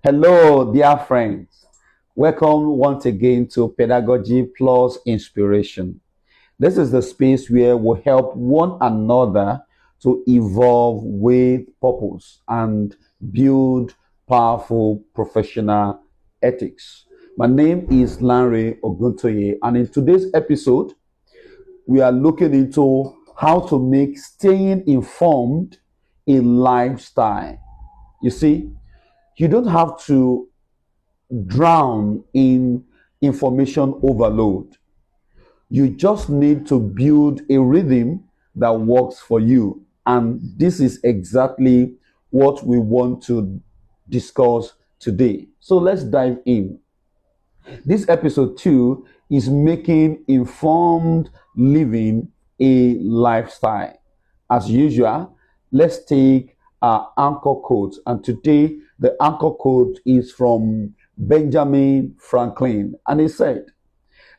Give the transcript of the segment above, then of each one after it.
Hello, dear friends. Welcome once again to Pedagogy Plus Inspiration. This is the space where we help one another to evolve with purpose and build powerful professional ethics. My name is Lanre Oguntoye, and in today's episode, we are looking into how to make staying informed a lifestyle. You see, you don't have to drown in information overload. You just need to build a rhythm that works for you. And this is exactly what we want to discuss today. So let's dive in. This episode 2 is making informed living a lifestyle. As usual, let's take our anchor quote. And today, the anchor quote is from Benjamin Franklin. And he said,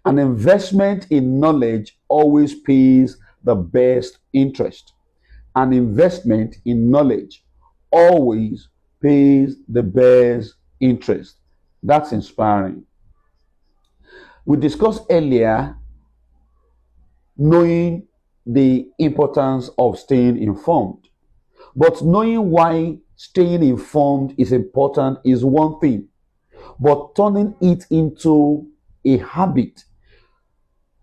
an investment in knowledge always pays the best interest. An investment in knowledge always pays the best interest. That's inspiring. We discussed earlier knowing the importance of staying informed. But knowing why staying informed is important is one thing. But turning it into a habit,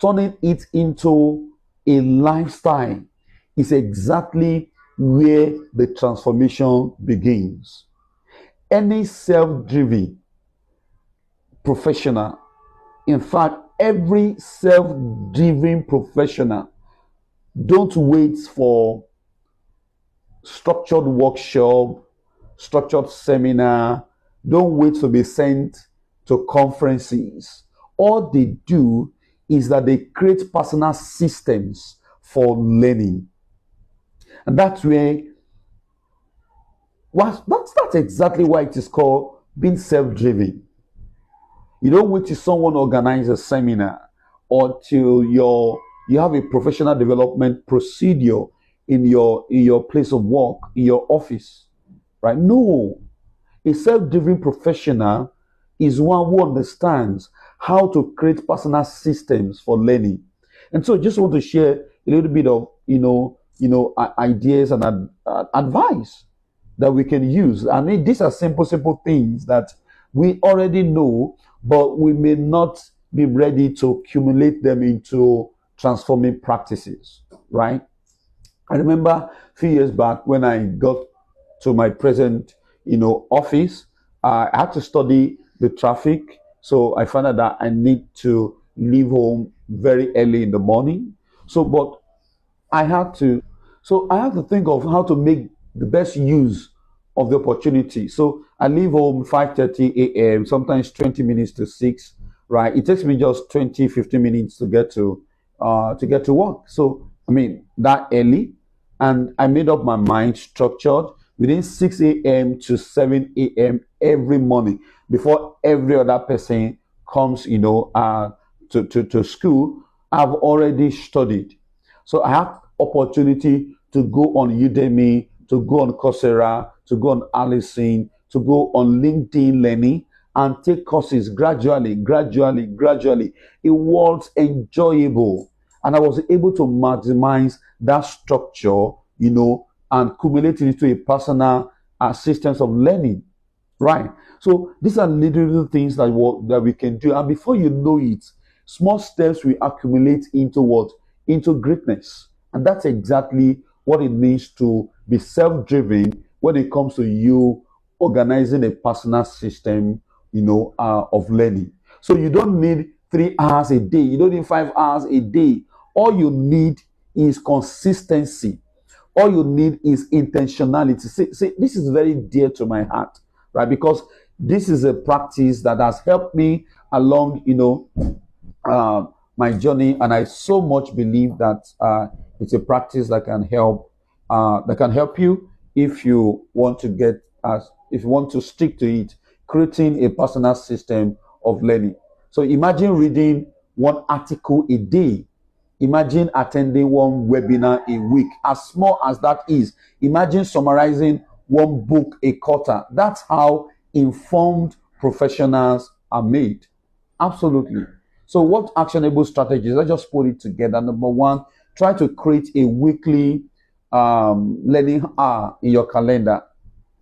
turning it into a lifestyle is exactly where the transformation begins. Any self-driven professional, in fact, every self-driven professional, don't wait for structured workshop, structured seminar. Don't wait to be sent to conferences. All they do is that they create personal systems for learning. And that's where, that's exactly why it is called being self-driven. You don't wait till someone organizes a seminar or till you have a professional development procedure in your place of work, in your office, right? No, a self-driven professional is one who understands how to create personal systems for learning. And so, I just want to share a little bit of ideas and advice that we can use. I mean, these are simple things that we already know, but we may not be ready to accumulate them into transforming practices, right? I remember a few years back when I got to my present, office, I had to study the traffic. So I found out that I need to leave home very early in the morning. But I had to, I had to think of how to make the best use of the opportunity. So I leave home 5:30 a.m., sometimes 20 minutes to 6, right? It takes me just 20, 15 minutes to get to work. So, I mean, that early. And I made up my mind structured within 6 a.m. to 7 a.m. every morning before every other person comes, to school. I've already studied. So I have opportunity to go on Udemy, to go on Coursera, to go on Allison, to go on LinkedIn Learning and take courses gradually. It was enjoyable. And I was able to maximize that structure, and accumulate it into a personal systems of learning, right? So these are little things that we can do. And before you know it, small steps will accumulate into what? Into greatness. And that's exactly what it means to be self-driven when it comes to you organizing a personal system, of learning. So you don't need 3 hours a day. You don't need 5 hours a day. All you need is consistency. All you need is intentionality. See, this is very dear to my heart, right? Because this is a practice that has helped me along, my journey, and I so much believe that it's a practice that can help you if you want to if you want to stick to it, creating a personal system of learning. So imagine reading one article a day. Imagine attending one webinar a week. As small as that is, imagine summarizing one book a quarter. That's how informed professionals are made. Absolutely. So, what actionable strategies? Let's just put it together. Number one, try to create a weekly learning hour in your calendar,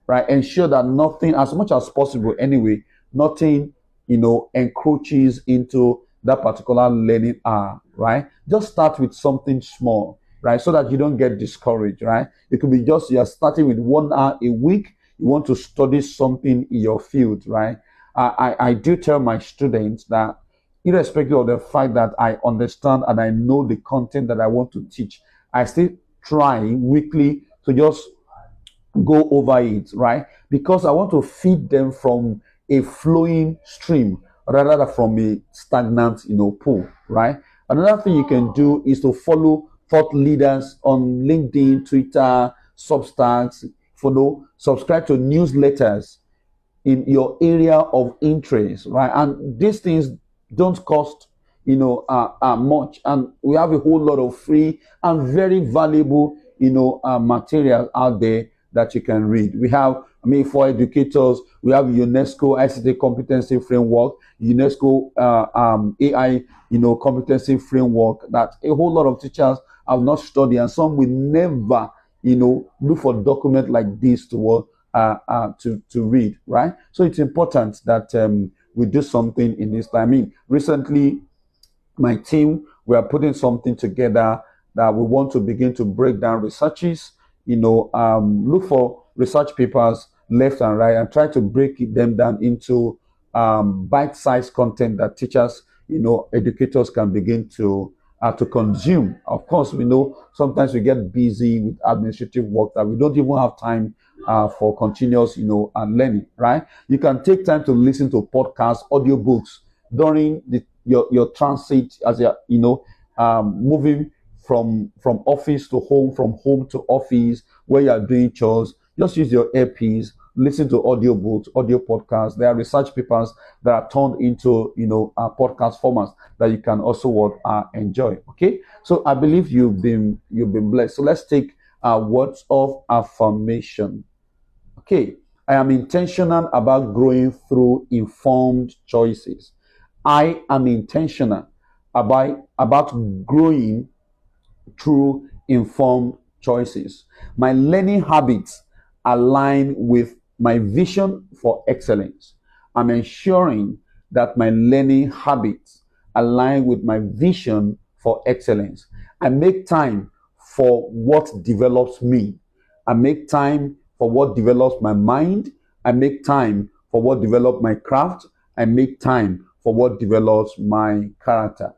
right? Ensure that nothing, as much as possible anyway, nothing, encroaches into that particular learning hour, right? Just start with something small, right? So that you don't get discouraged, right? It could be just you're starting with 1 hour a week. You want to study something in your field, right? I do tell my students that irrespective of the fact that I understand and I know the content that I want to teach, I still try weekly to just go over it, right? Because I want to feed them from a flowing stream rather than from a stagnant, pool, right? Another thing you can do is to follow thought leaders on LinkedIn, Twitter, Substacks, follow, subscribe to newsletters in your area of interest, right? And these things don't cost, much, and we have a whole lot of free and very valuable, material out there that you can read. We have, for educators, we have UNESCO ICT competency framework, UNESCO AI, competency framework that a whole lot of teachers have not studied, and some will never, look for document like this to read, right? So it's important that we do something in this time. Recently, my team, we are putting something together that we want to begin to break down researches, look for research papers left and right and try to break them down into bite-sized content that teachers, educators can begin to consume. Of course, we know sometimes we get busy with administrative work that we don't even have time for continuous, learning, right? You can take time to listen to podcasts, audiobooks during your transit as you're, moving from office to home, from home to office, where you are doing chores. Just use your earpiece, listen to audiobooks, audio podcasts. There are research papers that are turned into, podcast formats that you can also enjoy. Okay, so I believe you've been blessed. So let's take words of affirmation. Okay, I am intentional about growing through informed choices. I am intentional about growing through informed choices. My learning habits align with my vision for excellence. I'm ensuring that my learning habits align with my vision for excellence. I make time for what develops me. I make time for what develops my mind. I make time for what develops my craft. I make time for what develops my character.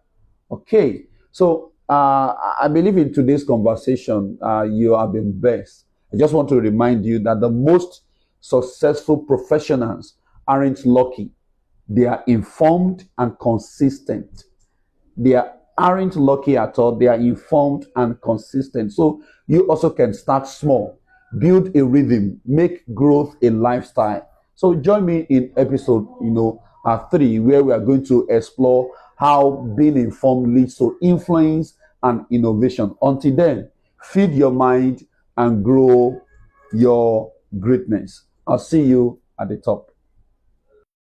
Okay, so I believe in today's conversation, you have been blessed. I just want to remind you that the most successful professionals aren't lucky. They are informed and consistent. They aren't lucky at all. They are informed and consistent. So you also can start small, build a rhythm, make growth a lifestyle. So join me in episode, 3, where we are going to explore how being informed leads to influence and innovation. Until then, feed your mind and grow your greatness. I'll see you at the top.